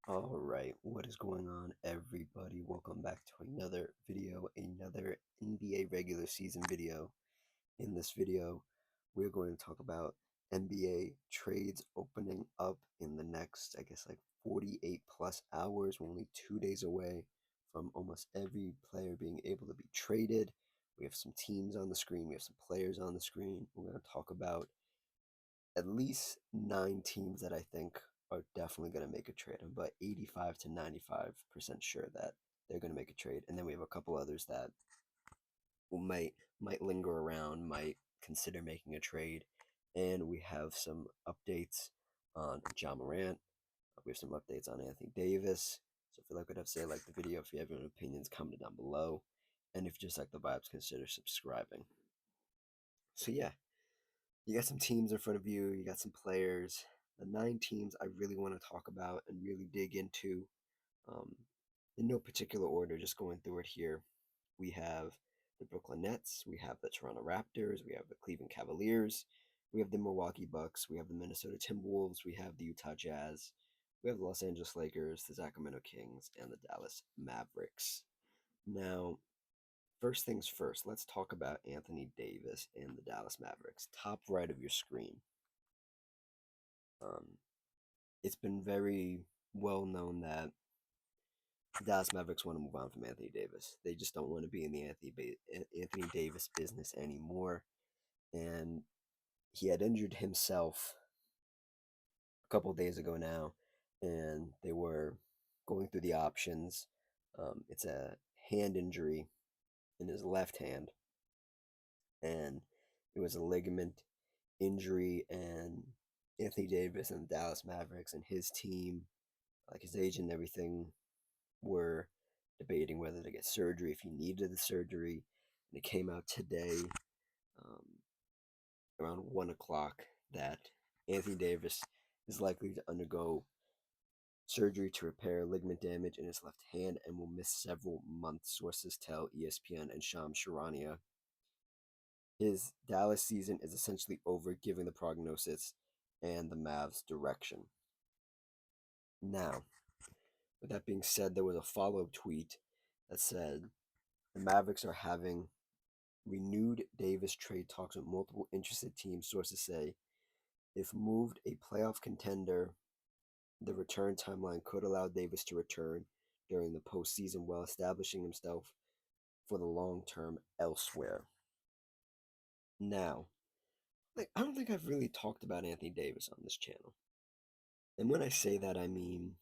All right, what is going on, everybody? Welcome back to another video, another NBA regular season video. In this video, we're going to talk about NBA trades opening up in the next, I guess, like 48 plus hours. We're only 2 days away from almost every player being able to be traded. We have some teams on the screen, we have some players on the screen. We're going to talk about at least 9 teams that I think are definitely going to make a trade. I'm about 85 to 95% sure that they're going to make a trade. And then we have a couple others that might linger around, might consider making a trade. And we have some updates on Ja Morant. We have some updates on Anthony Davis. So if you like what I have to say, like the video. If you have any opinions, comment down below. And if you just like the vibes, consider subscribing. So yeah, you got some teams in front of you, you got some players. The 9 teams I really want to talk about and really dig into, um, in no particular order, just going through it here. We have the Brooklyn Nets, we have the Toronto Raptors, we have the Cleveland Cavaliers, we have the Milwaukee Bucks, we have the Minnesota Timberwolves, we have the Utah Jazz, we have the Los Angeles Lakers, the Sacramento Kings, and the Dallas Mavericks. Now, first things first, let's talk about Anthony Davis and the Dallas Mavericks. Top right of your screen. Um, it's been very well known that the Dallas Mavericks want to move on from Anthony Davis. They just don't want to be in the Anthony Davis business anymore. And he had injured himself a couple of days ago now, and they were going through the options. It's a hand injury in his left hand, and it was a ligament injury. And Anthony Davis and the Dallas Mavericks and his team, like his agent and everything, were debating whether to get surgery if he needed the surgery. And it came out today, um, around 1 o'clock, that Anthony Davis is likely to undergo surgery to repair ligament damage in his left hand and will miss several months, sources tell ESPN and Shams Charania. His Dallas season is essentially over, given the prognosis and the Mavs' direction. Now, with that being said, there was a follow-up tweet that said the Mavericks are having renewed Davis trade talks with multiple interested teams. Sources say if moved a playoff contender, the return timeline could allow Davis to return during the postseason while establishing himself for the long term elsewhere. Now, I don't think I've really talked about Anthony Davis on this channel. And when I say that, I mean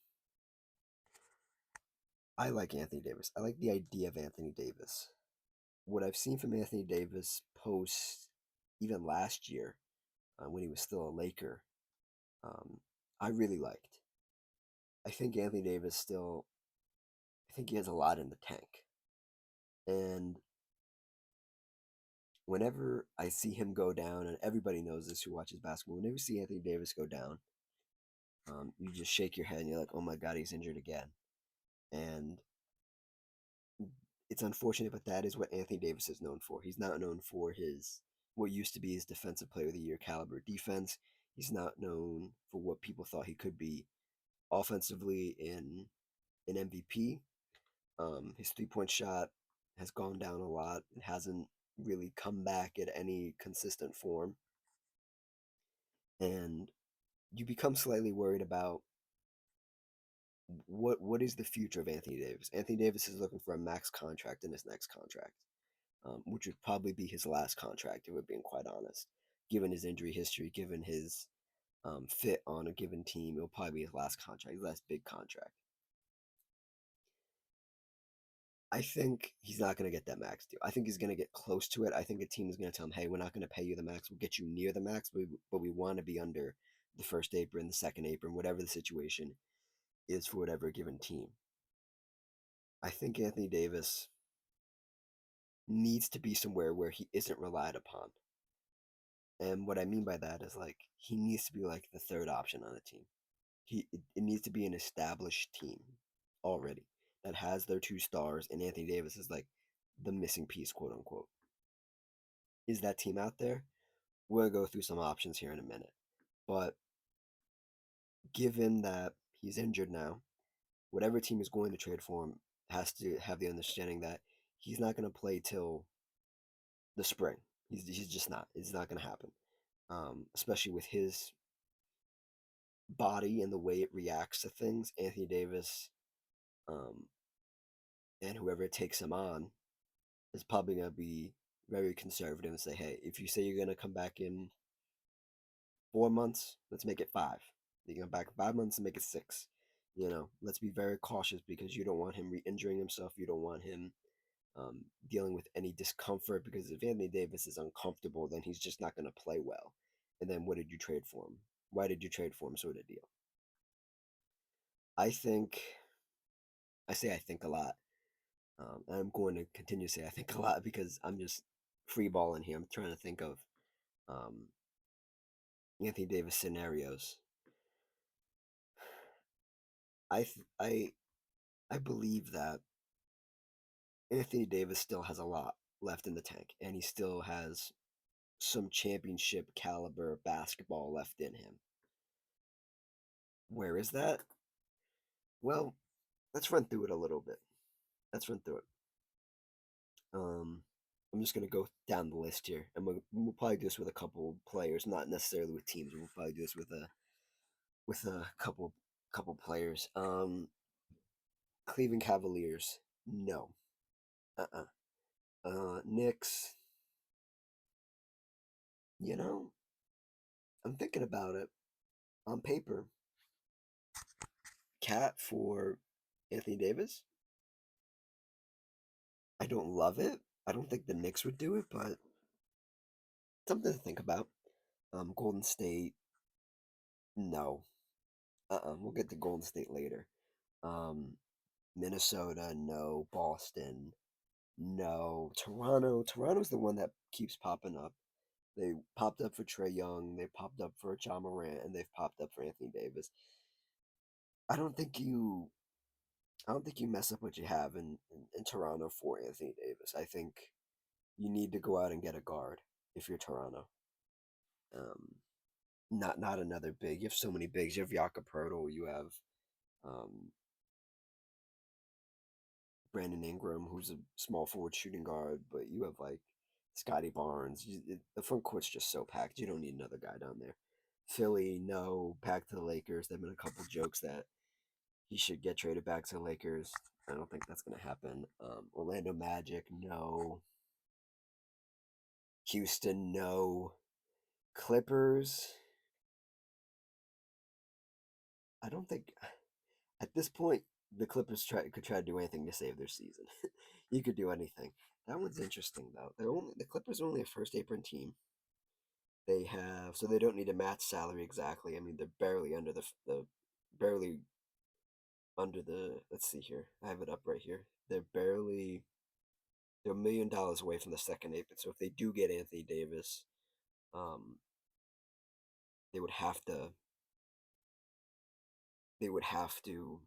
I like Anthony Davis. I like the idea of Anthony Davis. What I've seen from Anthony Davis post even last year, when he was still a Laker, um, I really liked. I think Anthony Davis still, I think he has a lot in the tank. And whenever I see him go down, and everybody knows this who watches basketball, whenever you see Anthony Davis go down, you just shake your head and you're like, oh my God, he's injured again. And it's unfortunate, but that is what Anthony Davis is known for. He's not known for his what used to be his defensive player of the year caliber defense. He's not known for what people thought he could be offensively in an MVP. His 3-point shot has gone down a lot. It hasn't really come back at any consistent form. And you become slightly worried about what is the future of Anthony Davis. Anthony Davis is looking for a max contract in his next contract, which would probably be his last contract, if we're being quite honest. Given his injury history, given his fit on a given team, it'll probably be his last contract, his last big contract. I think he's not going to get that max deal. I think he's going to get close to it. I think a team is going to tell him, hey, we're not going to pay you the max. We'll get you near the max, but we want to be under the first apron, the second apron, whatever the situation is for whatever given team. I think Anthony Davis needs to be somewhere where he isn't relied upon. And what I mean by that is, like, he needs to be like the third option on a team. It needs to be an established team already that has their 2 stars, and Anthony Davis is like the missing piece, quote unquote. Is that team out there? We'll go through some options here in a minute. But given that he's injured now, whatever team is going to trade for him has to have the understanding that he's not going to play till the spring. He's just not. It's not going to happen. Especially with his body and the way it reacts to things. Anthony Davis, um, and whoever takes him on is probably going to be very conservative and say, hey, if you say you're going to come back in 4 months, let's make it five. You come back in 5 months and make it six. Let's be very cautious because you don't want him re-injuring himself. You don't want him dealing with any discomfort because if Anthony Davis is uncomfortable, then he's just not going to play well. And then what did you trade for him? Why did you trade for him? Sort of deal. I think I think a lot. And I'm going to continue to say I think a lot because I'm just free balling here. I'm trying to think of um, Anthony Davis scenarios. I th- I believe that Anthony Davis still has a lot left in the tank, and he still has some championship caliber basketball left in him. Where is that? Well, let's run through it a little bit. Let's run through it. Um, I'm just gonna go down the list here, and we'll probably do this with a couple players, not necessarily with teams. We'll probably do this with a couple players. Cleveland Cavaliers, no. Uh-uh. Knicks, you know, I'm thinking about it. On paper, Cat for Anthony Davis. I don't love it. I don't think the Knicks would do it, but something to think about. Golden State, no. We'll get to Golden State later. Um, Minnesota, no. Boston, no. Toronto's the one that keeps popping up. They popped up for Trey Young, they popped up for Ja Morant, and they've popped up for Anthony Davis. I don't think you I don't think you mess up what you have in Toronto for Anthony Davis. I think you need to go out and get a guard if you're Toronto. Um, not another big. You have so many bigs. You have Jakob Poeltl. You have um, Brandon Ingram, who's a small forward shooting guard, but you have like Scotty Barnes. The front court's just so packed. You don't need another guy down there. Philly, no. Back to the Lakers. There've been a couple jokes that he should get traded back to the Lakers. I don't think that's going to happen. Orlando Magic, no. Houston, no. Clippers, I don't think at this point the Clippers could try to do anything to save their season. You could do anything. That one's interesting though. The Clippers are only a first apron team. They have so they don't need to match salary exactly. I mean they're barely under the barely under the. Let's see here. I have it up right here. They're $1 million away from the second apron. So if they do get Anthony Davis, um, they would have to they would have to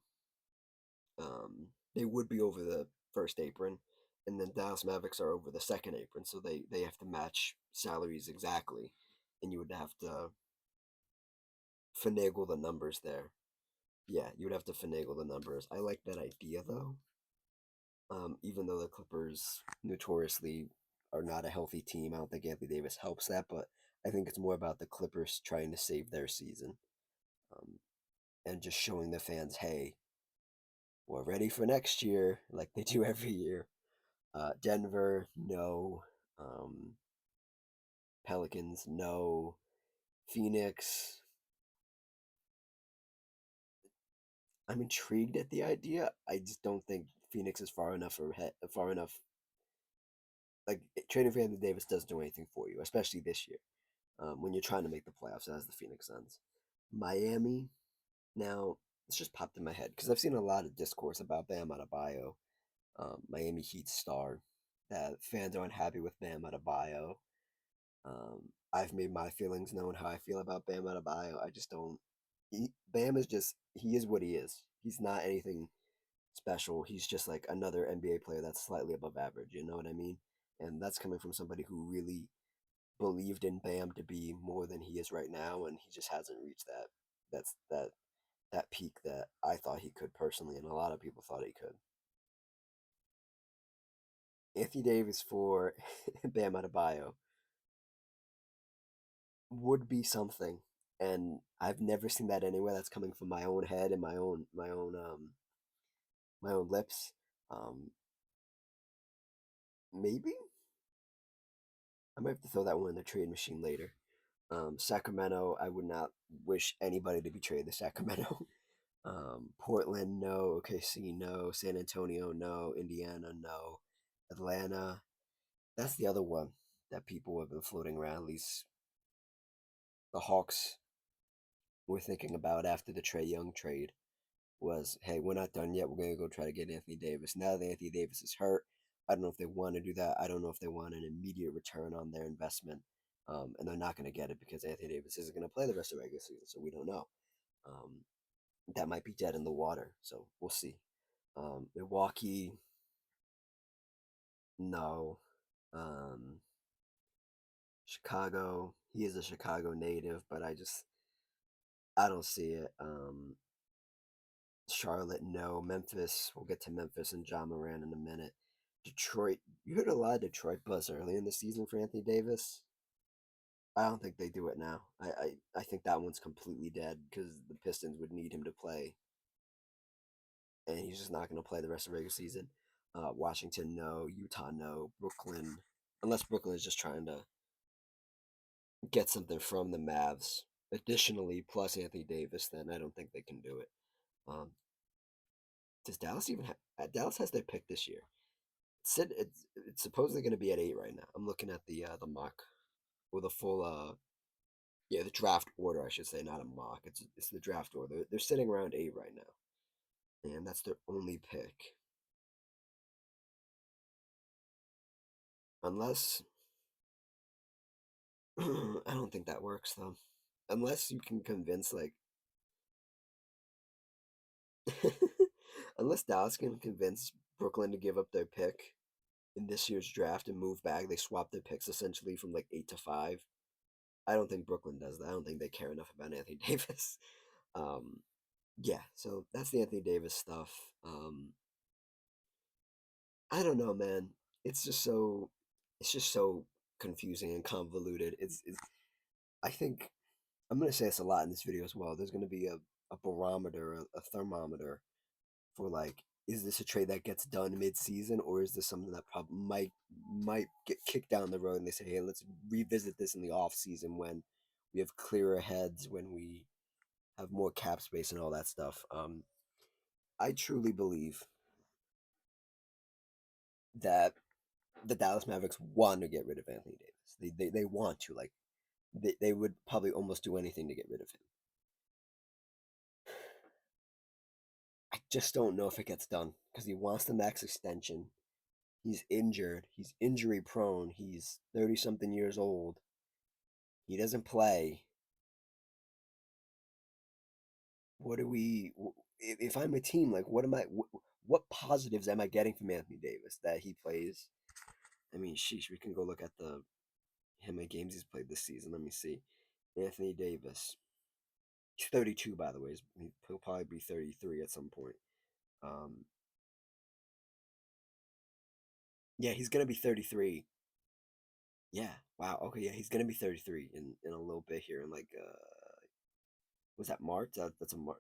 they would be over the first apron, and then Dallas Mavericks are over the second apron, so they have to match salaries exactly, and you would have to finagle the numbers there. Yeah, you would have to finagle the numbers. I like that idea though. Even though the Clippers notoriously are not a healthy team, I don't think Anthony Davis helps that, but I think it's more about the Clippers trying to save their season, um, and just showing the fans, hey, we're ready for next year, like they do every year. Denver, no. Um, Pelicans, no. Phoenix, I'm intrigued at the idea. I just don't think Phoenix is far enough ahead, far enough. Like trading for Anthony Davis doesn't do anything for you, especially this year when you're trying to make the playoffs as the Phoenix Suns. Miami, now it's just popped in my head because I've seen a lot of discourse about Bam Adebayo, Miami Heat star, that fans aren't happy with Bam Adebayo. I've made my feelings known how I feel about Bam Adebayo. I just don't. Bam is just he is what he is. He's not anything special. He's just like another NBA player that's slightly above average. You know what I mean? And that's coming from somebody who really believed in Bam to be more than he is right now, and he just hasn't reached that. That's that. that peak that I thought he could personally, and a lot of people thought he could. Anthony Davis for Bam Adebayo would be something, and I've never seen that anywhere. That's coming from my own head and my own lips. Um, Maybe I might have to throw that one in the trade machine later. Sacramento, I would not wish anybody to betray the Sacramento. Portland, no. OKC, no. San Antonio, no. Indiana, no. Atlanta, that's the other one that people have been floating around. At least the Hawks were thinking about after the Trae Young trade was, hey, we're not done yet. We're going to go try to get Anthony Davis. Now that Anthony Davis is hurt, I don't know if they want to do that. I don't know if they want an immediate return on their investment. And they're not going to get it because Anthony Davis isn't going to play the rest of the regular season, so we don't know. Um, that might be dead in the water, so we'll see. Milwaukee, no. Um, Chicago, he is a Chicago native, but I don't see it. Charlotte, no. Memphis, we'll get to Memphis and John Moran in a minute. Detroit, you heard a lot of Detroit buzz early in the season for Anthony Davis. I don't think they do it now. I think that one's completely dead because the Pistons would need him to play, and he's just not going to play the rest of the regular season. Washington, no. Utah, no. Brooklyn, unless Brooklyn is just trying to get something from the Mavs. Additionally, plus Anthony Davis, then I don't think they can do it. Um, does Dallas even have? Dallas has their pick this year. It's supposedly going to be at 8 right now. I'm looking at the mock or the full yeah, the draft order I should say, not a mock. It's the draft order. They're sitting around 8 right now, and that's their only pick. Unless I don't think that works though. Unless you can convince like unless Dallas can convince Brooklyn to give up their pick in this year's draft and move back, they swap their picks essentially from like 8 to 5. I don't think Brooklyn does that. I don't think they care enough about Anthony Davis. Um, yeah, so that's the Anthony Davis stuff. I don't know, man. It's just so it's just so confusing and convoluted. It's I think I'm gonna say this a lot in this video as well. There's gonna be a barometer, a thermometer for like, is this a trade that gets done mid-season, or is this something that probably might get kicked down the road and they say, hey, let's revisit this in the off season when we have clearer heads, when we have more cap space and all that stuff. I truly believe that the Dallas Mavericks want to get rid of Anthony Davis. They want to, like, they would probably almost do anything to get rid of him. I just don't know if it gets done because he wants the max extension. He's injured. He's injury prone. He's 30 something years old. He doesn't play. What do we, if I'm a team, like, what positives am I getting from Anthony Davis that he plays? I mean, sheesh, we can go look at how many games he's played this season. Let me see. Anthony Davis. He's 32, by the way. He'll probably be 33 at some point. Um, yeah, he's gonna be 33. Yeah, wow. Okay, yeah, he's gonna be 33 in a little bit here. In like, was that March? That's a March.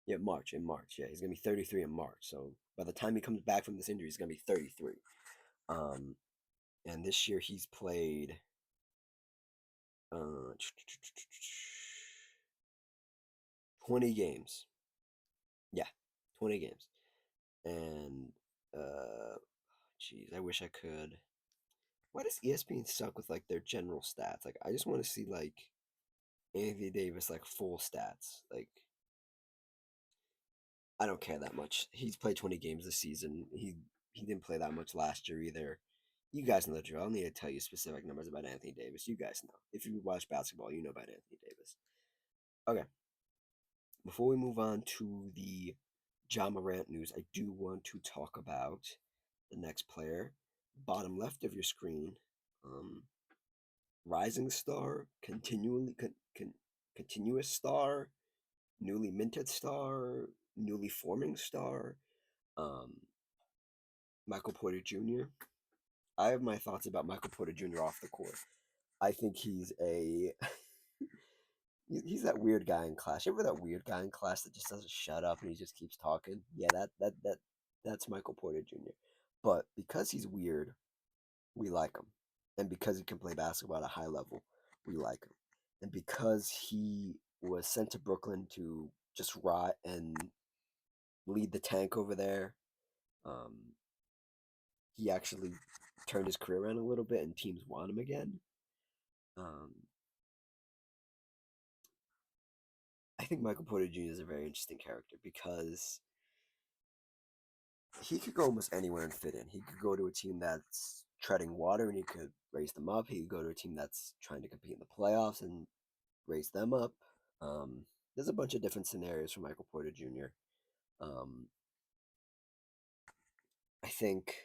Yeah, March in March. Yeah, he's gonna be 33 in March. So by the time he comes back from this injury, he's gonna be 33. Um, and this year he's played uh 20 games. Yeah, 20 games. And jeez, I wish I could. Why does ESPN suck with like their general stats? Like, I just want to see like Anthony Davis like full stats. Like, I don't care that much. He's played 20 games this season. He didn't play that much last year either. You guys know the drill. I don't need to tell you specific numbers about Anthony Davis. You guys know. If you watch basketball, you know about Anthony Davis. Okay. Before we move on to the John Morant news, I do want to talk about the next player. Bottom left of your screen. Um, Rising star, continuous star, newly minted star, newly forming star, um, Michael Porter Jr. I have my thoughts about Michael Porter Jr. off the court. I think he's that weird guy in class. You ever that weird guy in class that just doesn't shut up and he just keeps talking? Yeah, that's Michael Porter Jr. But because he's weird, we like him. And because he can play basketball at a high level, we like him. And because he was sent to Brooklyn to just rot and lead the tank over there, um, he actually turned his career around a little bit and teams want him again. Um, I think Michael Porter Jr. is a very interesting character because he could go almost anywhere and fit in. He could go to a team that's treading water and he could raise them up. He could go to a team that's trying to compete in the playoffs and raise them up. Um, there's a bunch of different scenarios for Michael Porter Jr. Um, I think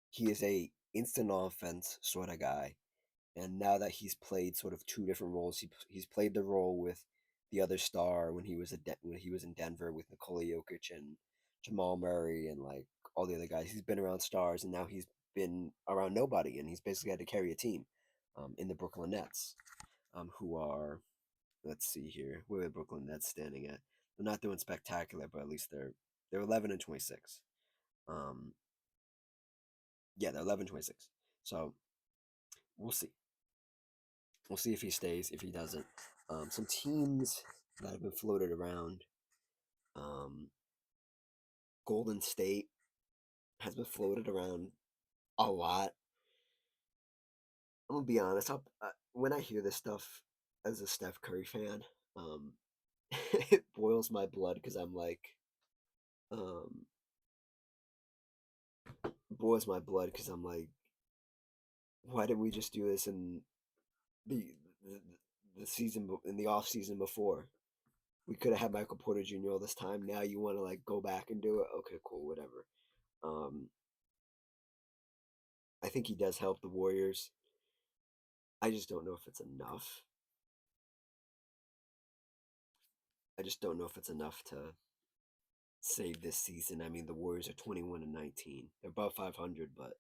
he is a instant offense sort of guy, and now that he's played sort of two different roles, he's played the role with the other star when when he was in Denver with Nikola Jokic and Jamal Murray and like all the other guys. He's been around stars, and now he's been around nobody, and he's basically had to carry a team in the Brooklyn Nets, who are, let's see here, where are the Brooklyn Nets standing at? They're not doing spectacular, but at least they're 11-26. Um, yeah, they're 11-26. So we'll see. We'll see if he stays, if he doesn't. Some teams that have been floated around. Um, Golden State has been floated around a lot. I'm gonna be honest. When I hear this stuff as a Steph Curry fan, um, it boils my blood because I'm like, um, boils my blood because I'm like, why didn't we just do this in the the, the season in the off season before? We could have had Michael Porter Jr. all this time. Now you want to like go back and do it? Okay, cool, whatever. Um, I think he does help the Warriors. I just don't know if it's enough. I just don't know if it's enough to save this season. I mean, the Warriors are 21-19. They're above 500, but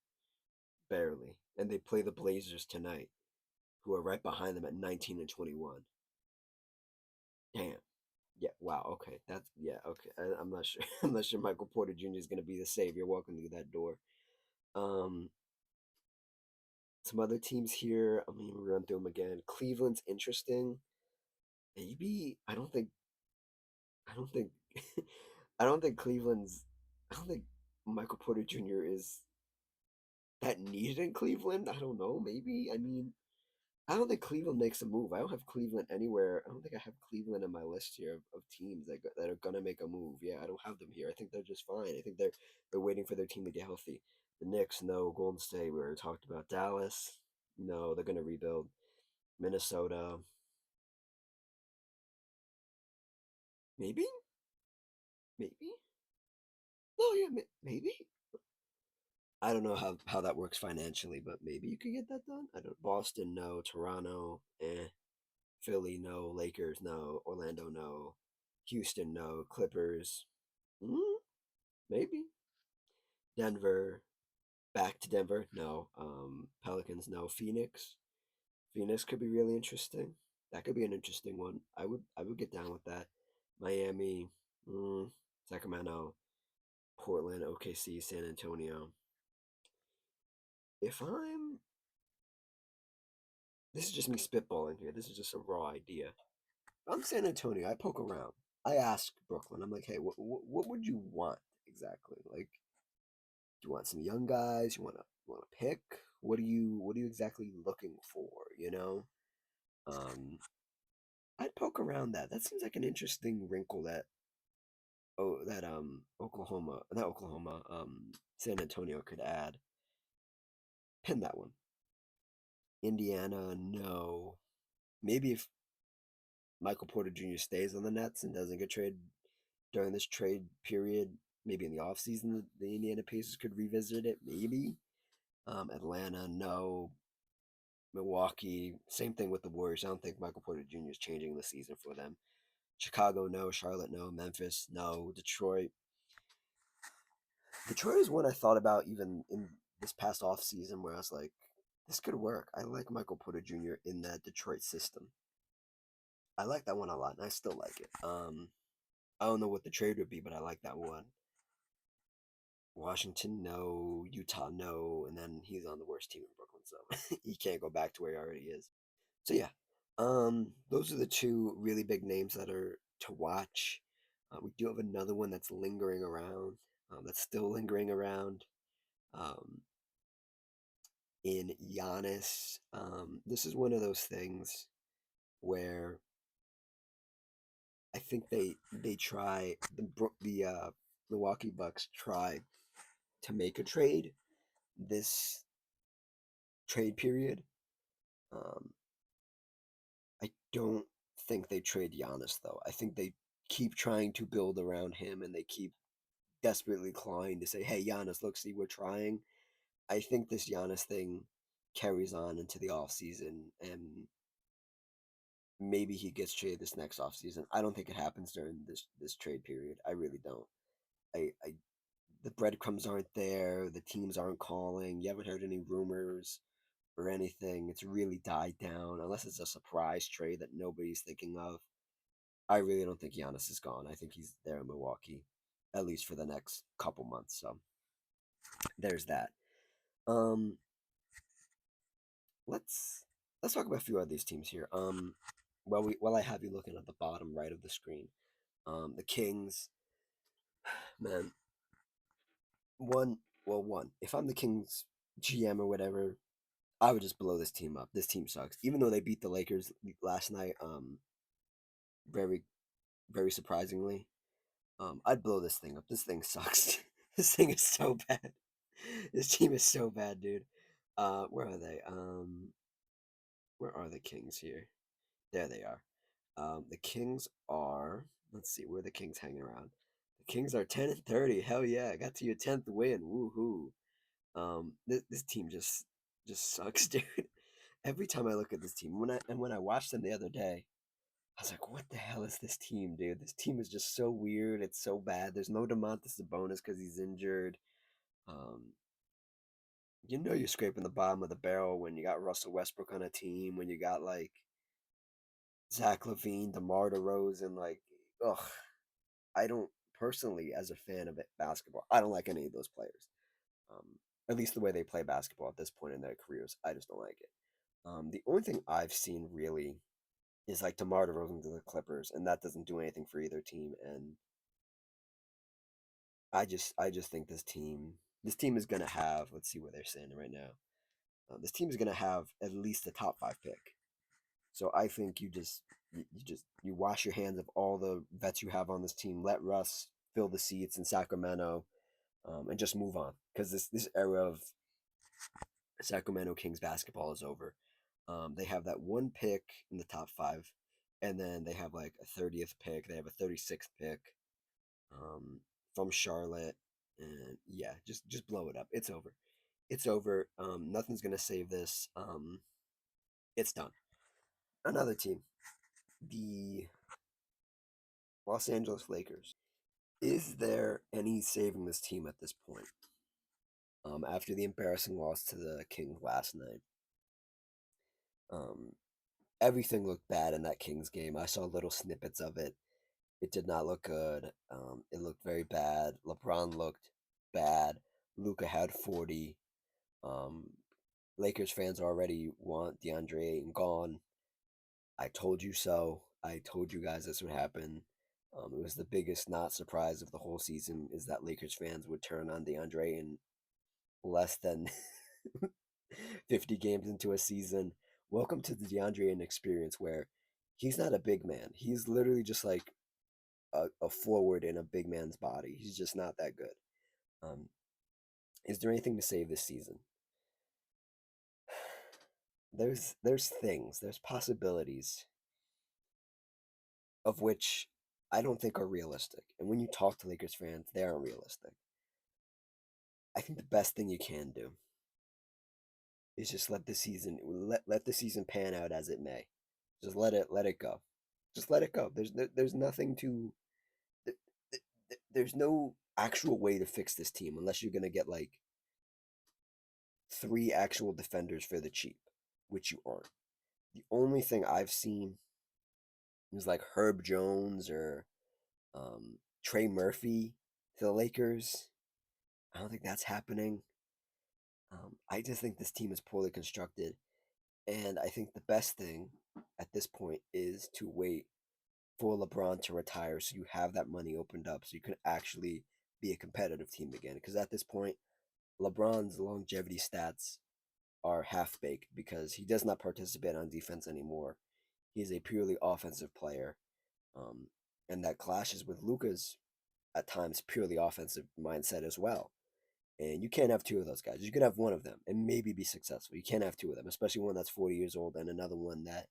barely. And they play the Blazers tonight, who are right behind them at 19-21. Damn. Yeah. Wow. Okay. That's yeah. Okay. I'm not sure. I'm not sure Michael Porter Jr. is going to be the savior walking through that door. Um, some other teams here. I mean, we run through them again. Cleveland's interesting. Maybe I don't think. I don't think. I don't think Cleveland's. I don't think Michael Porter Jr. is that needed in Cleveland. I don't know. Maybe. I mean, I don't think Cleveland makes a move. I don't have Cleveland anywhere. I don't think I have Cleveland on my list here of teams that are gonna make a move. Yeah, I don't have them here. I think they're just fine. I think they're waiting for their team to get healthy. The Knicks, no. Golden State, we already talked about. Dallas, no. They're gonna rebuild. Minnesota, maybe, maybe. No, yeah, maybe. I don't know how that works financially, but maybe you could get that done. I don't. Boston, no. Toronto, eh. Philly, no. Lakers, no. Orlando, no. Houston, no. Clippers, maybe. Denver, back to Denver, no. Pelicans, no. Phoenix could be really interesting. That could be an interesting one. I would get down with that. Miami, Sacramento, Portland, OKC, San Antonio. If I'm This is just me spitballing here. This is just a raw idea. I'm San Antonio. I poke around. I ask Brooklyn. I'm like, hey, what would you want exactly? Like, do you want some young guys? You want to pick? What are you exactly looking for? You know, I'd poke around that. That seems like an interesting wrinkle that Oklahoma, not Oklahoma, San Antonio could add. Pin that one. Indiana, no. Maybe if Michael Porter Jr. stays on the Nets and doesn't get traded during this trade period, maybe in the offseason, the Indiana Pacers could revisit it. Maybe. Atlanta, no. Milwaukee, same thing with the Warriors. I don't think Michael Porter Jr. is changing the season for them. Chicago, no. Charlotte, no. Memphis, no. Detroit. Detroit is one I thought about even in this past off season where I was like, this could work. I like Michael Porter Jr. in that Detroit system. I like that one a lot, and I still like it. I don't know what the trade would be, but I like that one. Washington, no. Utah, no. And then he's on the worst team in Brooklyn, so he can't go back to where he already is. So yeah, those are the two really big names that are to watch. We do have another one that's lingering around. That's still lingering around. Um, in Giannis, this is one of those things where I think they try the Milwaukee Bucks try to make a trade this trade period. Um, I don't think they trade Giannis though. I think they keep trying to build around him, and they keep desperately clawing to say, "Hey, Giannis, look, see, we're trying." I think this Giannis thing carries on into the off season, and maybe he gets traded this next off season. I don't think it happens during this trade period. I really don't. I the breadcrumbs aren't there. The teams aren't calling. You haven't heard any rumors or anything. It's really died down unless it's a surprise trade that nobody's thinking of. I really don't think Giannis is gone. I think he's there in Milwaukee, at least for the next couple months. So there's that. Um, let's let's talk about a few of these teams here. While I have you looking at the bottom right of the screen, the Kings, man, one. If I'm the Kings GM or whatever, I would just blow this team up. This team sucks. Even though they beat the Lakers last night, very very surprisingly, I'd blow this thing up. This thing sucks. This thing is so bad. This team is so bad, dude. Where are they? Where are the Kings here? There they are. The Kings are. Let's see, where are the Kings hanging around? The Kings are 10-30. Hell yeah! I got to your 10th win. Woohoo! This team just sucks, dude. Every time I look at this team, when I watched them the other day, I was like, what the hell is this team, dude? This team is just so weird. It's so bad. There's no Domantas Sabonis because he's injured. Um, you know you're scraping the bottom of the barrel when you got Russell Westbrook on a team, when you got like Zach Levine, DeMar DeRozan, like, ugh. I don't personally, as a fan of it, basketball, I don't like any of those players. Um, at least the way they play basketball at this point in their careers, I just don't like it. The only thing I've seen really is like DeMar DeRozan to the Clippers, and that doesn't do anything for either team. And I just think this team is gonna have. Let's see where they're standing right now. This team is gonna have at least a top five pick. So I think you wash your hands of all the vets you have on this team. Let Russ fill the seats in Sacramento, and just move on because this era of Sacramento Kings basketball is over. They have that one pick in the top five, and then they have like a 30th pick. They have a 36th pick um, from Charlotte, and yeah, just blow it up. It's over. It's over. Nothing's gonna save this. It's done. Another team, the Los Angeles Lakers. Is there any saving this team at this point? After the embarrassing loss to the Kings last night, um, everything looked bad in that Kings game. I saw little snippets of it. It did not look good. It looked very bad. LeBron looked bad. Luca had 40. Um, Lakers fans already want DeAndre Ayton gone. I told you so. I told you guys this would happen. It was the biggest not surprise of the whole season is that Lakers fans would turn on DeAndre in less than 50 games into a season. Welcome to the DeAndre Ayton experience where he's not a big man. He's literally just like a forward in a big man's body. He's just not that good. Um, is there anything to save this season? There's things, there's possibilities of which I don't think are realistic. And when you talk to Lakers fans, they aren't realistic. I think the best thing you can do is just let the season pan out as it may. Just let it go. Just let it go. There's nothing to there's no actual way to fix this team unless you're gonna get like three actual defenders for the cheap, which you aren't. The only thing I've seen is like Herb Jones or Trey Murphy to the Lakers. I don't think that's happening. I just think this team is poorly constructed, and I think the best thing at this point is to wait for LeBron to retire so you have that money opened up so you can actually be a competitive team again. Because at this point, LeBron's longevity stats are half baked because he does not participate on defense anymore. He is a purely offensive player, um, and that clashes with Luka's at times purely offensive mindset as well. And you can't have two of those guys. You can have one of them and maybe be successful. You can't have two of them, especially one that's 40 years old and another one that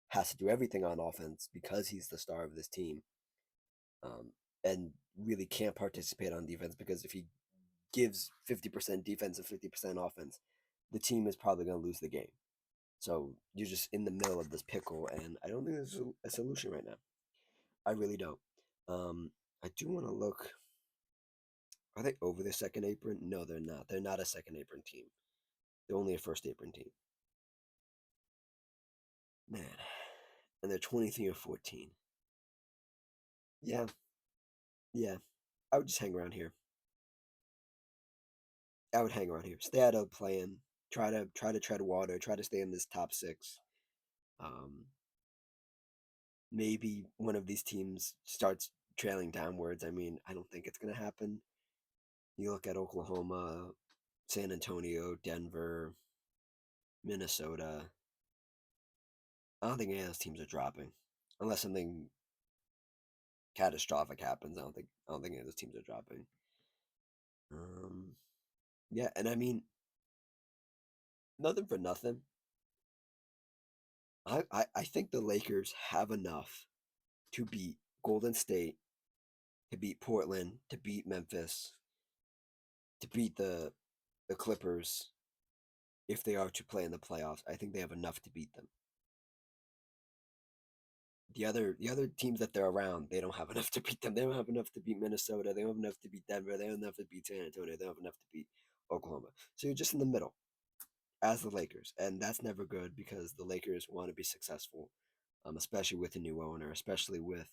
has to do everything on offense because he's the star of this team, um, and really can't participate on defense because if he gives 50% defense and 50% offense, the team is probably going to lose the game. So you're just in the middle of this pickle, and I don't think there's a solution right now. I really don't. I do want to look. Are they over the second apron? No, they're not. They're not a second apron team. They're only a first apron team. Man. And they're 23 or 14. Yeah, yeah. I would just hang around here. I would hang around here. Stay out of playing. Try to tread water. Try to stay in this top six. Um, maybe one of these teams starts trailing downwards. I mean, I don't think it's gonna happen. You look at Oklahoma, San Antonio, Denver, Minnesota. I don't think any of those teams are dropping, unless something catastrophic happens. I don't think any of those teams are dropping. Um, yeah, and I mean, nothing for nothing. I think the Lakers have enough to beat Golden State, to beat Portland, to beat Memphis, to beat the Clippers if they are to play in the playoffs. I think they have enough to beat them. The other teams that they're around, they don't have enough to beat them. They don't have enough to beat Minnesota. They don't have enough to beat Denver. They don't have enough to beat San Antonio. They don't have enough to beat Oklahoma. So you're just in the middle as the Lakers, and that's never good because the Lakers want to be successful, especially with a new owner, especially with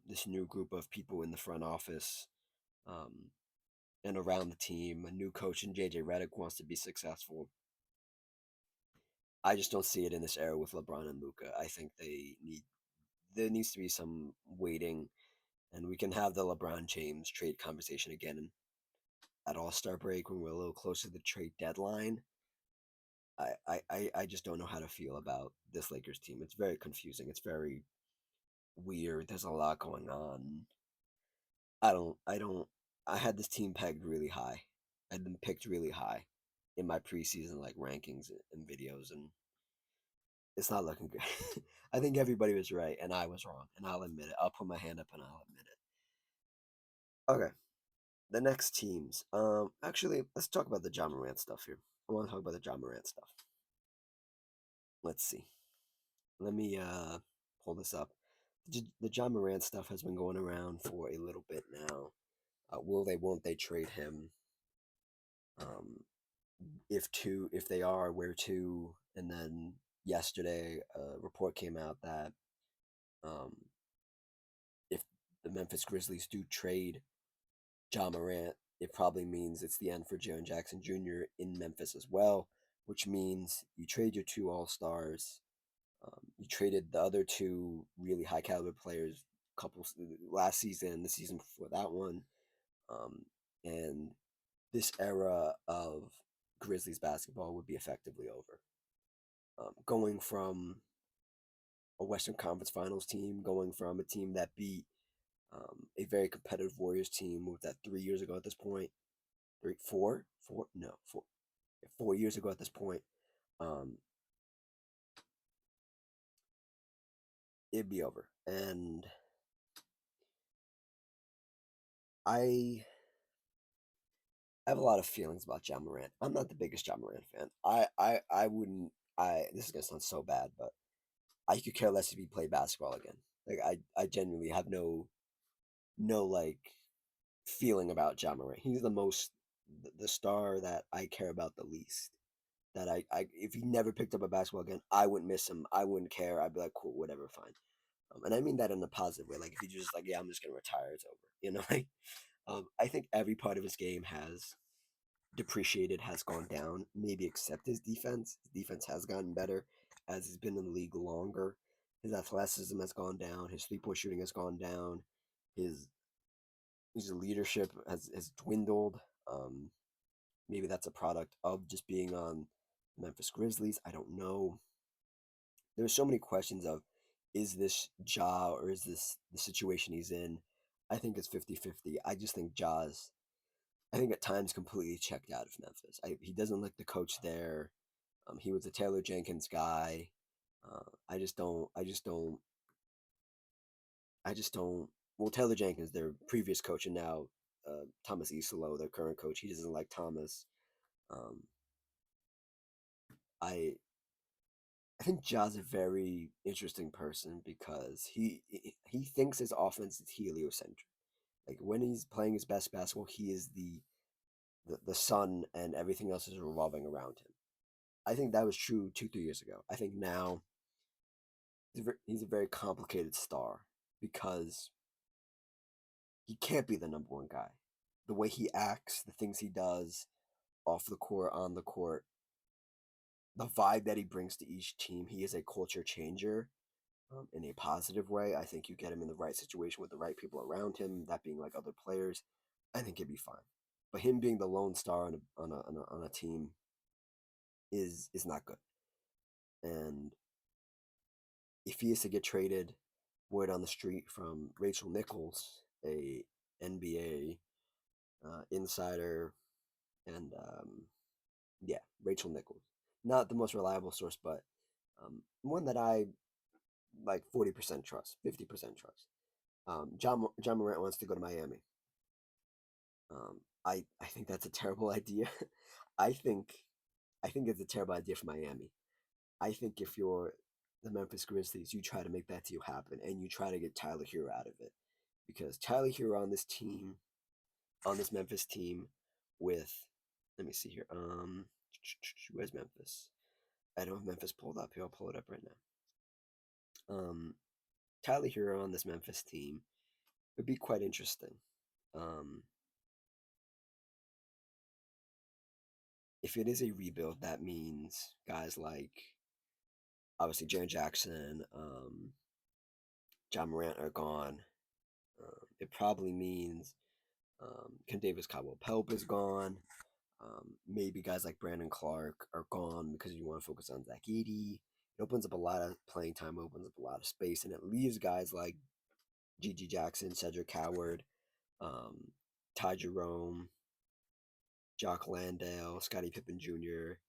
this new group of people in the front office, um, and around the team. A new coach in JJ Redick wants to be successful. I just don't see it in this era with LeBron and Luca. I think there needs to be some waiting, and we can have the LeBron James trade conversation again at All Star break when we're a little closer to the trade deadline. I just don't know how to feel about this Lakers team. It's very confusing. It's very weird. There's a lot going on. I don't I had this team pegged really high. I'd been picked really high in my preseason like rankings and videos, and it's not looking good. I think everybody was right and I was wrong, and I'll admit it. I'll put my hand up and I'll admit it. Okay, the next teams. Actually, let's talk about the John Morant stuff here. I want to talk about the John Morant stuff. Let's see. Let me pull this up. The John Morant stuff has been going around for a little bit now. Will they? Won't they trade him? Um, if they are, where to? And then yesterday, a report came out that um, if the Memphis Grizzlies do trade John Morant, it probably means it's the end for Jaren Jackson Jr. in Memphis as well, which means you trade your two All Stars. You traded the other two really high caliber players couple last season, the season before that one, um, and this era of Grizzlies basketball would be effectively over. Going from a Western Conference Finals team, going from a team that beat a very competitive Warriors team, with that 3 years ago at this point, three, four, no, 4 years ago at this point, um, it'd be over. And I have a lot of feelings about John Morant. I'm not the biggest John Morant fan. I wouldn't. I This is gonna sound so bad, but I could care less if he played basketball again. Like I genuinely have no like feeling about Ja Morant. He's the star that I care about the least. That I if he never picked up a basketball again, I wouldn't miss him. I wouldn't care. I'd be like, cool, whatever, fine. And I mean that in a positive way. Like if he just like, yeah, I'm just gonna retire, it's over. Like I think every part of his game has depreciated, has gone down. Maybe except his defense. His defense has gotten better as he's been in the league longer. His athleticism has gone down. His 3-point shooting has gone down. His his leadership has dwindled. Um, Maybe that's a product of just being on the Memphis Grizzlies. I don't know. There's so many questions of is this Ja or is this the situation he's in? I think it's 50-50. I just think Ja's I think at times completely checked out of Memphis. He doesn't like the coach there. He was a Taylor Jenkins guy. I just don't. Well, Taylor Jenkins, their previous coach, and now Thomas Isolo, their current coach, he doesn't like Thomas. Um, I I think Ja's a very interesting person because he thinks his offense is heliocentric. Like when he's playing his best basketball, he is the sun, and everything else is revolving around him. I think that was true 2 3 years ago. I think now he's a very complicated star because he can't be the number one guy. The way he acts, the things he does off the court, on the court, the vibe that he brings to each team, he is a culture changer in a positive way. I think you get him in the right situation with the right people around him, that being like other players, I think he'd be fine. But him being the lone star on a team is not good. And if he is to get traded, word on the street from Rachel Nichols, a NBA insider, and yeah, Rachel Nichols, not the most reliable source, but one that I like 40% trust, 50% trust. John Morant wants to go to Miami. I think that's a terrible idea. I think I think it's a terrible idea for Miami. I think if you're the Memphis Grizzlies, you try to make that deal happen and you try to get Tyler Hero out of it because Tyler Hero on this team, on this Memphis team, with let me see here. Where's Memphis? I don't have Memphis pulled up here. I'll pull it up right now. Tyler Hero on this Memphis team would be quite interesting. Um, if it is a rebuild, that means guys like obviously Jaren Jackson, John Morant are gone. It probably means Ken Davis Caldwell Pelp is gone. Maybe guys like Brandon Clark are gone because you want to focus on Zach Edey. It opens up a lot of playing time, opens up a lot of space, and it leaves guys like G.G. Jackson, Cedric Howard, um, Ty Jerome, Jock Landale, Scottie Pippen Jr.,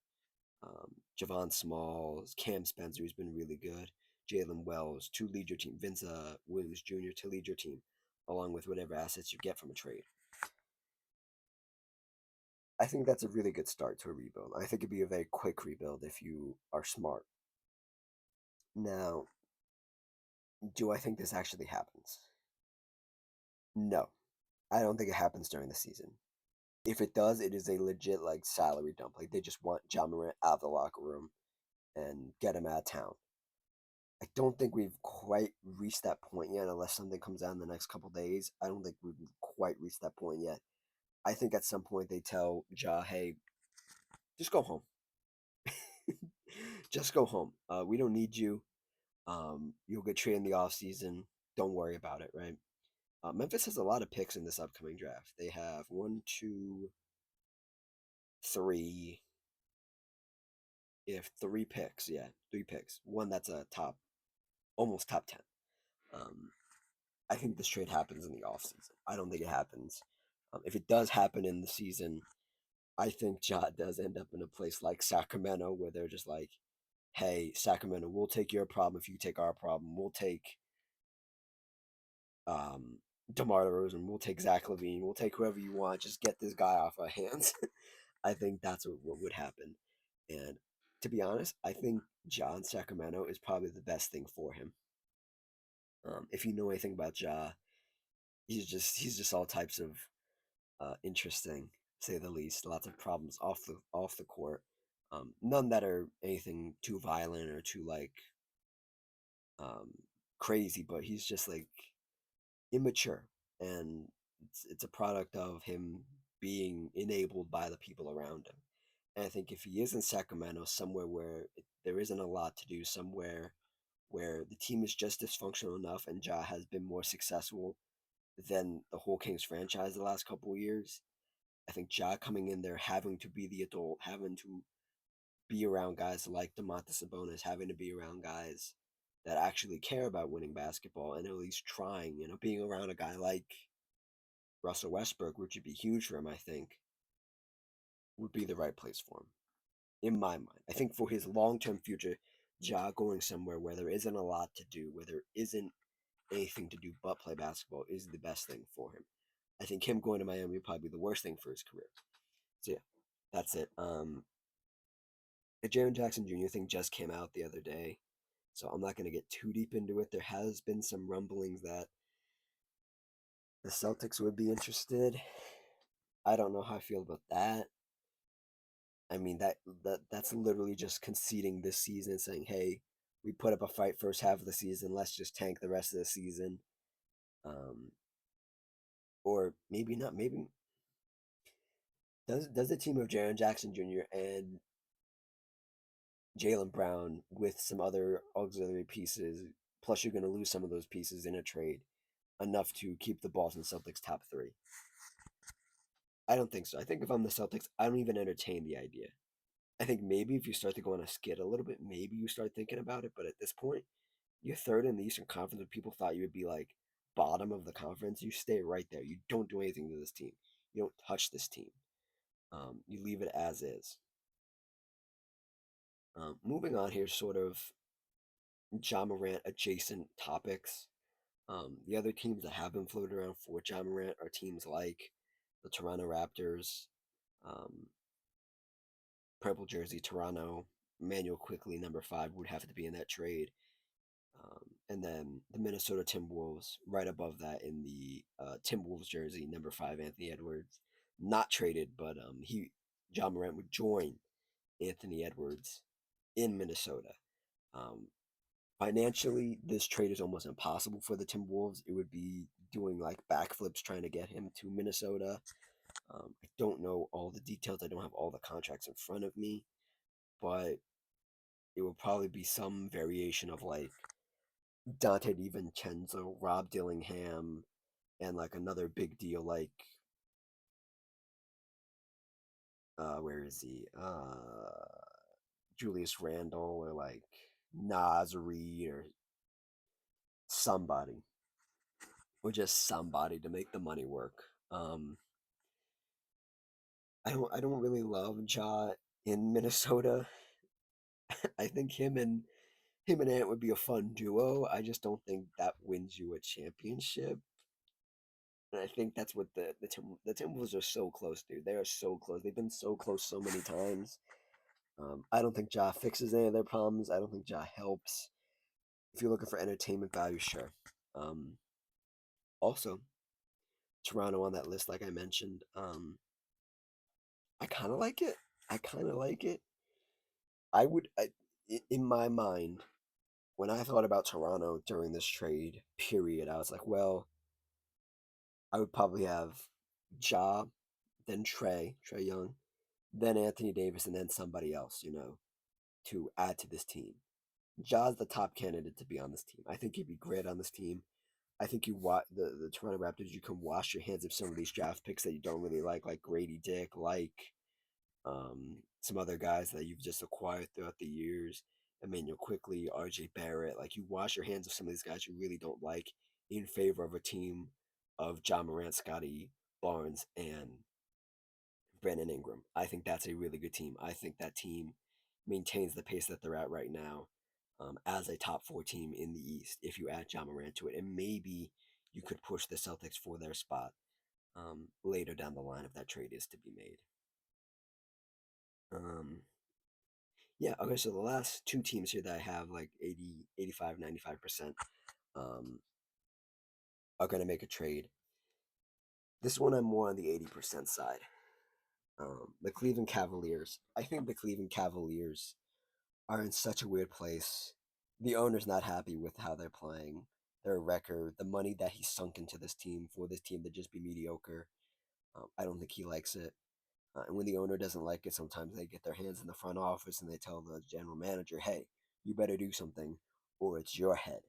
Javon Smalls, Cam Spencer, who's been really good, Jalen Wells to lead your team, Vince Williams Jr. to lead your team, along with whatever assets you get from a trade. I think that's a really good start to a rebuild. I think it'd be a very quick rebuild if you are smart. Now, do I think this actually happens? No, I don't think it happens during the season. If it does, it is a legit like salary dump. Like they just want John Morant out of the locker room and get him out of town. I don't think we've quite reached that point yet, unless something comes out in the next couple days. I don't think we've quite reached that point yet. I think at some point they tell Ja, hey, just go home. Just go home. We don't need you. You'll get traded in the off season. Don't worry about it, right? Memphis has a lot of picks in this upcoming draft. They have one, two, three. If 3 picks, yeah, 3 picks. One that's a almost top 10. Um, I think this trade happens in the offseason. I don't think it happens. If it does happen in the season, I think Ja does end up in a place like Sacramento where they're just like, hey, Sacramento, we'll take your problem if you take our problem. We'll take um, DeMar DeRozan. We'll take Zach Levine. We'll take whoever you want. Just get this guy off our hands. I think that's what would happen. And to be honest, I think John Sacramento is probably the best thing for him. If you know anything about Ja, he's just all types of interesting, to say the least. Lots of problems off the court. None that are anything too violent or too like um, crazy, but he's just like immature, and it's a product of him being enabled by the people around him. And I think if he is in Sacramento, somewhere where there isn't a lot to do, somewhere where the team is just dysfunctional enough, and Ja has been more successful than the whole Kings franchise the last couple of years. I think Ja coming in there, having to be the adult, having to be around guys like Domantas Sabonis, having to be around guys that actually care about winning basketball and at least trying, being around a guy like Russell Westbrook, which would be huge for him, I think, would be the right place for him, in my mind. I think for his long term future, Ja going somewhere where there isn't a lot to do, where there isn't anything to do but play basketball, is the best thing for him. I think him going to Miami would probably be the worst thing for his career. So yeah, that's it. The Jaren Jackson Jr. thing just came out the other day, so I'm not going to get too deep into it. There has been some rumblings that the Celtics would be interested. I don't know how I feel about that. I mean that's literally just conceding this season, saying, "Hey, we put up a fight first half of the season. Let's just tank the rest of the season." Um, or maybe not. Maybe does the team of Jaren Jackson Jr. and Jaylen Brown with some other auxiliary pieces, plus you're going to lose some of those pieces in a trade, enough to keep the Boston Celtics top three? I don't think so. I think if I'm the Celtics, I don't even entertain the idea. I think maybe if you start to go on a skid a little bit, maybe you start thinking about it. But at this point, you're third in the Eastern Conference, and people thought you would be like bottom of the conference. You stay right there. You don't do anything to this team. You don't touch this team. You leave it as is. Moving on here, sort of Ja Morant adjacent topics. The other teams that have been floated around for Ja Morant are teams like the Toronto Raptors, um, purple jersey Toronto. Manuel Quickly, number 5, would have to be in that trade. And then the Minnesota Timberwolves, right above that in the Timberwolves jersey, number 5, Anthony Edwards. Not traded, but Ja Morant would join Anthony Edwards in Minnesota. Um, Financially, this trade is almost impossible for the Timberwolves. It would be doing like backflips trying to get him to Minnesota. I don't know all the details. I don't have all the contracts in front of me, but it will probably be some variation of like Dante DiVincenzo, Rob Dillingham, and like another big deal like where is he? Julius Randle or like Nas Reed or somebody, or just somebody to make the money work. I don't really love Ja in Minnesota. I think him and Ant would be a fun duo. I just don't think that wins you a championship. And I think that's what the Timberwolves are so close, dude. They are so close. They've been so close so many times. I don't think Ja fixes any of their problems. I don't think Ja helps. If you're looking for entertainment value, sure. Um, Also, Toronto on that list, like I mentioned. I kind of like it. I kind of like it. In my mind, when I thought about Toronto during this trade period, I was like, well, I would probably have Ja, then Trey Young, then Anthony Davis, and then somebody else, to add to this team. Ja's the top candidate to be on this team. I think he'd be great on this team. I think the Toronto Raptors. You can wash your hands of some of these draft picks that you don't really like Grady Dick, like some other guys that you've just acquired throughout the years. Emmanuel Quickly, RJ Barrett. Like you wash your hands of some of these guys you really don't like in favor of a team of Ja Morant, Scotty Barnes, and Brandon Ingram. I think that's a really good team. I think that team maintains the pace that they're at right now as a top 4 team in the East if you add Ja Morant to it. And maybe you could push the Celtics for their spot later down the line if that trade is to be made. Um, Yeah, okay, so the last two teams here that I have like 80, 85, 95% um, are going to make a trade. This one I'm more on the 80% side. The Cleveland Cavaliers. I think the Cleveland Cavaliers are in such a weird place. The owner's not happy with how they're playing, their record, the money that he sunk into this team for this team to just be mediocre. I don't think he likes it. And when the owner doesn't like it, sometimes they get their hands in the front office and they tell the general manager, hey, you better do something or it's your head.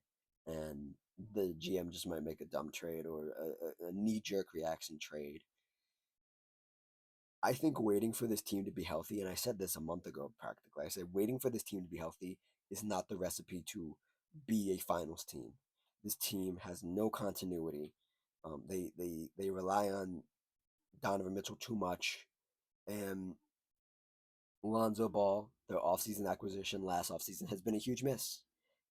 And the GM just might make a dumb trade or a knee jerk reaction trade. I think waiting for this team to be healthy, and I said this a month ago practically, I said waiting for this team to be healthy is not the recipe to be a finals team. This team has no continuity. They rely on Donovan Mitchell too much, and Lonzo Ball, their offseason acquisition last offseason, has been a huge miss.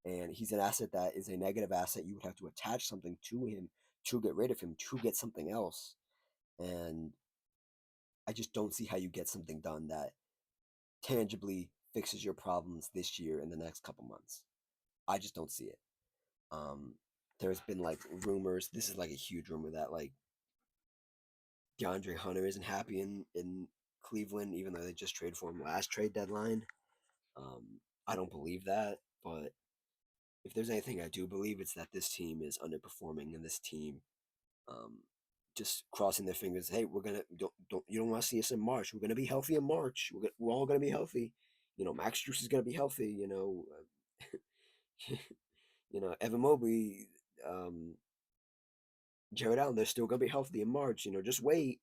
And he's an asset that is a negative asset. You would have to attach something to him to get rid of him to get something else. And I just don't see how you get something done that tangibly fixes your problems this year in the next couple months. I just don't see it. Um, there's been like rumors. This is like a huge rumor that like DeAndre Hunter isn't happy in Cleveland, even though they just traded for him last trade deadline. I don't believe that, but if there's anything I do believe, it's that this team is underperforming, and this team um, just crossing their fingers. Hey, we're gonna don't you don't want to see us in March? We're gonna be healthy in March. We're all gonna be healthy. Max Juice is gonna be healthy. Evan Mobley, um, Jared Allen, they're still gonna be healthy in March. Just wait.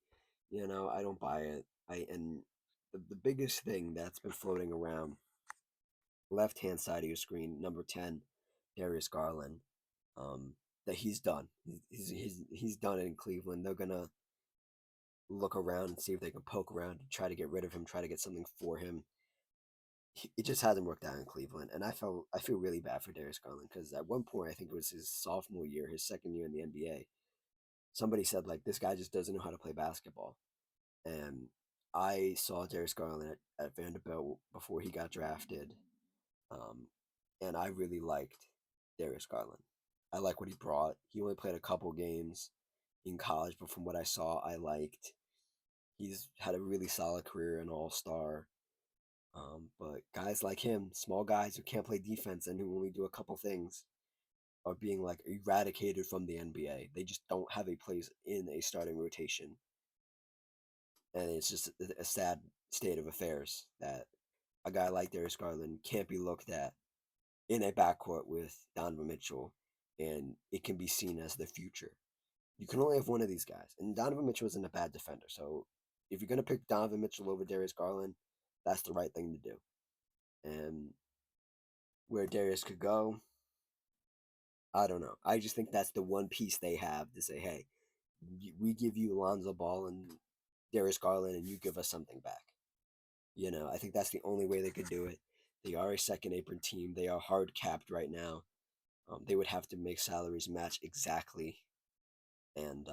I don't buy it. The biggest thing that's been floating around left hand side of your screen, number 10, Darius Garland, um, that he's done. He's done it in Cleveland. They're gonna look around and see if they can poke around, try to get rid of him, try to get something for him. It just hasn't worked out in Cleveland, and I feel really bad for Darius Garland because at one point I think it was his sophomore year, his second year in the NBA. Somebody said like this guy just doesn't know how to play basketball, and I saw Darius Garland at Vanderbilt before he got drafted, um, and I really liked Darius Garland. I like what he brought. He only played a couple games in college, but from what I saw, I liked. He's had a really solid career, an all star. But guys like him, small guys who can't play defense and who only do a couple things, are being like eradicated from the NBA. They just don't have a place in a starting rotation, and it's just a sad state of affairs that a guy like Darius Garland can't be looked at in a backcourt with Donovan Mitchell, and it can be seen as the future. You can only have one of these guys, and Donovan Mitchell isn't a bad defender. So if you're gonna pick Donovan Mitchell over Darius Garland, that's the right thing to do. And where Darius could go, I don't know. I just think that's the one piece they have to say, hey, we give you Lonzo Ball and Darius Garland, and you give us something back. I think that's the only way they could do it. They are a second apron team. They are hard capped right now. They would have to make salaries match exactly, and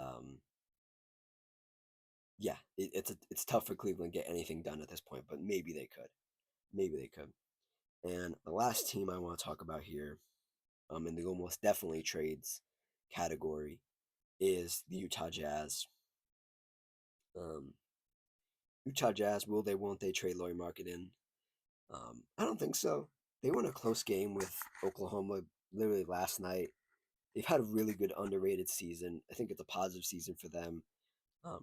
yeah, it's tough for Cleveland to get anything done at this point. But maybe they could. Maybe they could. And the last team I want to talk about here, in the almost definitely trades category, is the Utah Jazz. Um, Utah Jazz, will they, won't they trade Lauri Markkanen? I don't think so. They won a close game with Oklahoma literally last night. They've had a really good underrated season. I think it's a positive season for them.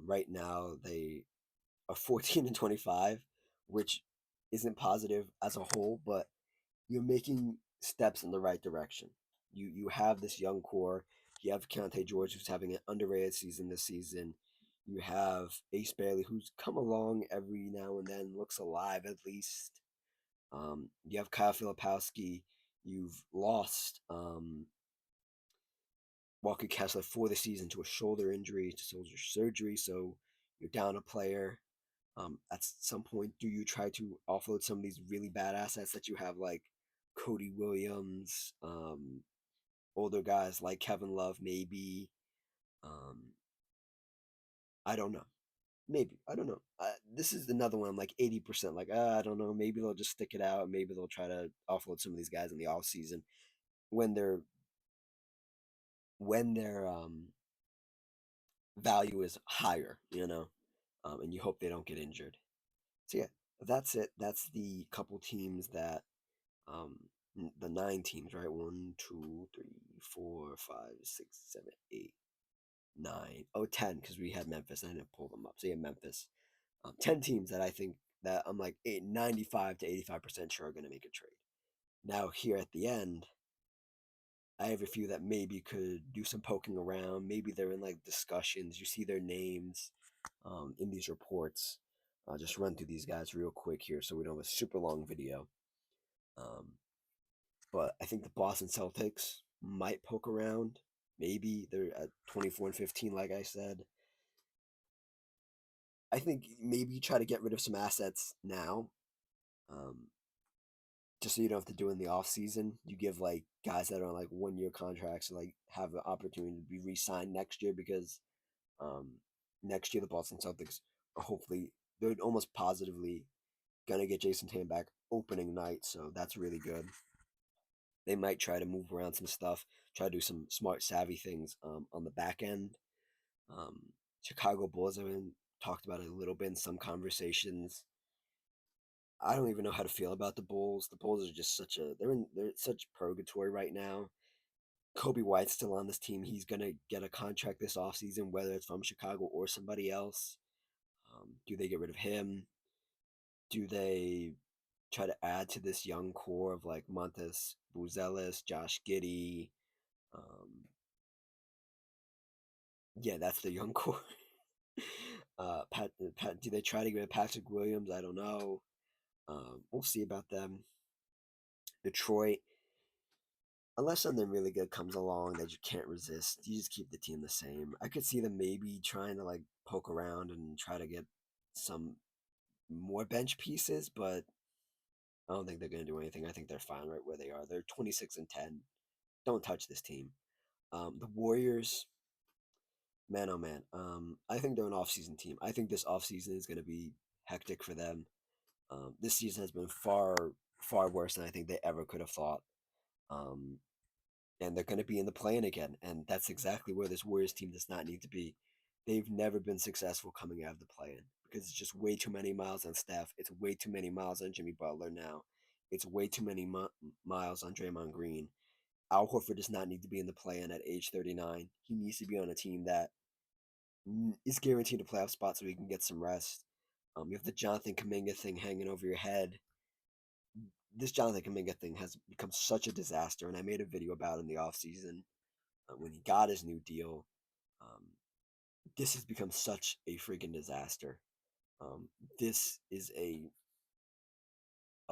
Right now, they are 14-25, which isn't positive as a whole, but you're making steps in the right direction. You have this young core. You have Keontae George, who's having an underrated season this season. You have Ace Bailey, who's come along every now and then, looks alive at least. You have Kyle Filipowski. You've lost Walker Kessler for the season to a shoulder injury, to shoulder surgery, so you're down a player. At some point, do you try to offload some of these really bad assets that you have, like Cody Williams, older guys like Kevin Love, maybe? Um, I don't know. Maybe I don't know. This is another one. I'm like 80%. Like I don't know. Maybe they'll just stick it out. Maybe they'll try to offload some of these guys in the off season when their value is higher. And you hope they don't get injured. So yeah, that's it. That's the couple teams that um the 9 teams, right? One, two, three, four, five, six, seven, eight, nine. Oh, 10, because we had Memphis. I didn't pull them up. So yeah, Memphis. 10 teams that I think that I'm like 95 to 85% sure are going to make a trade. Now here at the end, I have a few that maybe could do some poking around. Maybe they're in like discussions. You see their names in these reports. I'll just run through these guys real quick here so we don't have a super long video. Um, but I think the Boston Celtics might poke around. Maybe they're at 24-15, like I said. I think maybe try to get rid of some assets now, um, just so you don't have to do it in the off season. You give like guys that are on like 1 year contracts to like have the opportunity to be re-signed next year because um, next year the Boston Celtics are hopefully they're almost positively gonna get Jason Tatum back opening night, so that's really good. They might try to move around some stuff, try to do some smart, savvy things on the back end. Chicago Bulls have been talked about it a little bit in some conversations. I don't even know how to feel about the Bulls. The Bulls are just they're such purgatory right now. Kobe White's still on this team. He's gonna get a contract this offseason, whether it's from Chicago or somebody else. Do they get rid of him? Do they try to add to this young core of like Montes Buzelis, Josh Giddey? Um, yeah, that's the young core. Do they try to get rid of Patrick Williams? I don't know. We'll see about them. Detroit, unless something really good comes along that you can't resist, you just keep the team the same. I could see them maybe trying to like poke around and try to get some more bench pieces, but I don't think they're going to do anything. I think they're fine right where they are. They're 26-10. Don't touch this team. The Warriors, man, oh man. I think they're an off-season team. I think this off-season is going to be hectic for them. This season has been far, far worse than I think they ever could have thought. Um, and they're going to be in the play-in again, and that's exactly where this Warriors team does not need to be. They've never been successful coming out of the play-in because it's just way too many miles on Steph. It's way too many miles on Jimmy Butler now. It's way too many miles on Draymond Green. Al Horford does not need to be in the play-in at age 39. He needs to be on a team that is guaranteed a playoff spot so he can get some rest. You have the Jonathan Kaminga thing hanging over your head. This Jonathan Kaminga thing has become such a disaster, and I made a video about it in the offseason when he got his new deal. Um, this has become such a freaking disaster. Um, this is a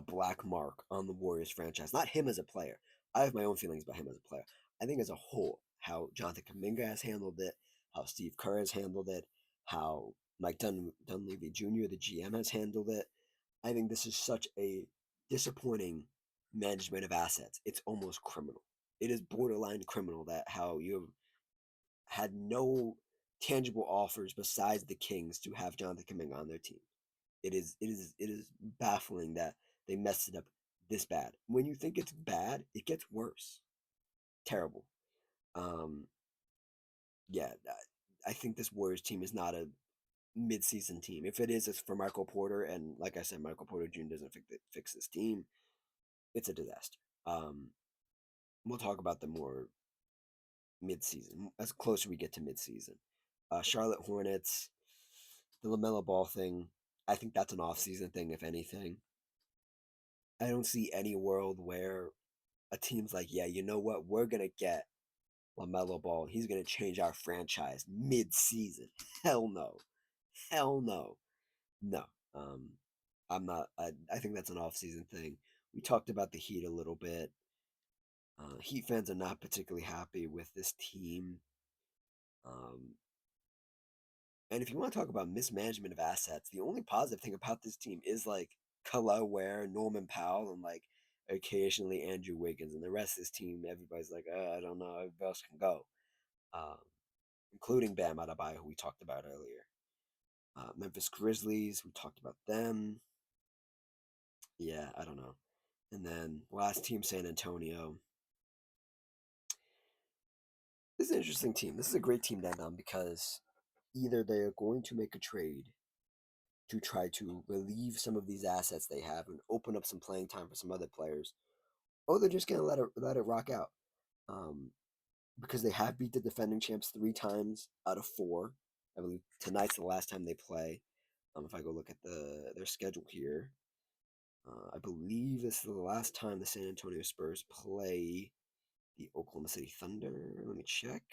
black mark on the Warriors franchise. Not him as a player. I have my own feelings about him as a player. I think as a whole, how Jonathan Kaminga has handled it, how Steve Kerr has handled it, how Mike Dunleavy Jr., the GM, has handled it. I think this is such a disappointing management of assets. It's almost criminal. It is borderline criminal that how you have had no tangible offers besides the Kings to have Jonathan Kaminga on their team. It is baffling that they messed it up this bad. When you think it's bad, it gets worse. Terrible. Um, yeah, I think this Warriors team is not a mid-season team. If it is, it's for Michael Porter, and like I said, Michael Porter Jr. doesn't fix this team. It's a disaster. Um, we'll talk about them more mid-season as closer we get to mid-season. Charlotte Hornets, the LaMelo Ball thing. I think that's an off-season thing, if anything. I don't see any world where a team's like, yeah, you know what? We're gonna get LaMelo Ball. He's gonna change our franchise mid-season. Hell no. Hell no. No. Um, I'm not. I think that's an off-season thing. We talked about the Heat a little bit. Heat fans are not particularly happy with this team. Um, and if you want to talk about mismanagement of assets, the only positive thing about this team is like Khalil Ware, Norman Powell, and like occasionally Andrew Wiggins. And the rest of this team, everybody's like, I don't know, everybody else can go, um, including Bam Adebayo, who we talked about earlier. Memphis Grizzlies, we talked about them. Yeah, I don't know. And then last team, San Antonio. This is an interesting team. This is a great team to end on because either they are going to make a trade to try to relieve some of these assets they have and open up some playing time for some other players, or they're just gonna let it rock out. Um, because they have beat the defending champs 3 times out of 4. I believe tonight's the last time they play. If I go look at their schedule here, I believe this is the last time the San Antonio Spurs play the Oklahoma City Thunder. Let me check.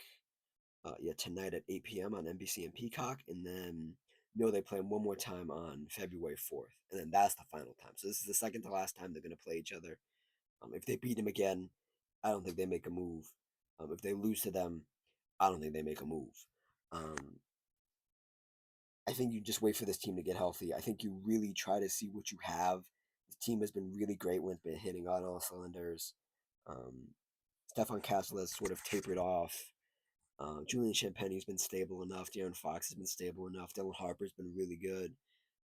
Yeah, tonight at 8 p.m. on NBC and Peacock, and then no, they play them one more time on February 4th, and then that's the final time. So this is the second to last time they're going to play each other. If they beat them again, I don't think they make a move. If they lose to them, I don't think they make a move. Um, I think you just wait for this team to get healthy. I think you really try to see what you have. The team has been really great when it's been hitting on all cylinders. Um, Stefan Castle has sort of tapered off. Julian Champagne's been stable enough. De'Aaron Fox has been stable enough. Dylan Harper's been really good.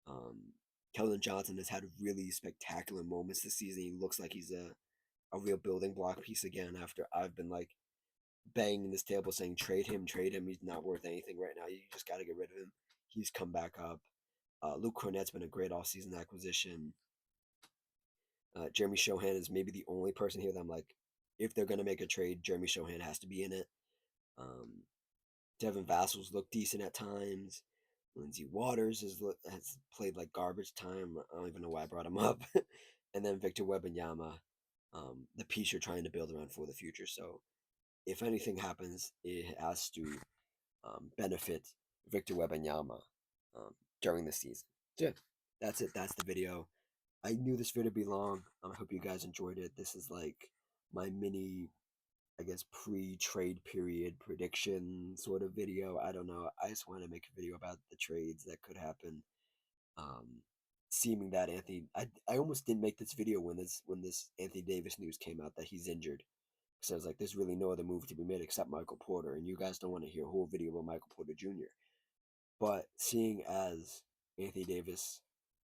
Um, Keldon Johnson has had really spectacular moments this season. He looks like he's a real building block piece again after I've been like banging this table saying trade him, trade him. He's not worth anything right now. You just got to get rid of him. He's come back up. Luke Cornett's been a great offseason acquisition. Jeremy Shohan is maybe the only person here that I'm like, if they're going to make a trade, Jeremy Shohan has to be in it. Um, Devin Vassell's looked decent at times. Lindsey Waters has played like garbage time. I don't even know why I brought him up. And then Victor Wembanyama, the piece you're trying to build around for the future. So if anything happens, it has to benefit Victor Wembanyama during the season. So yeah, that's it. That's the video. I knew this video would be long. I hope you guys enjoyed it. This is like my mini, I guess, pre-trade period prediction sort of video. I don't know. I just want to make a video about the trades that could happen. Um, Seeming that I almost didn't make this video when this Anthony Davis news came out that he's injured. Because I was like, there's really no other move to be made except Michael Porter, and you guys don't want to hear a whole video about Michael Porter Jr. But seeing as Anthony Davis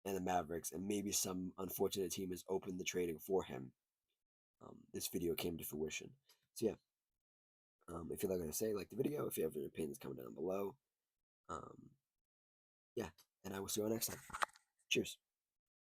and the Mavericks and maybe some unfortunate team has opened the trading for him, this video came to fruition. So yeah, if you like what I say, like the video. If you have any opinions, comment down below. Um, yeah, and I will see you all next time. Cheers.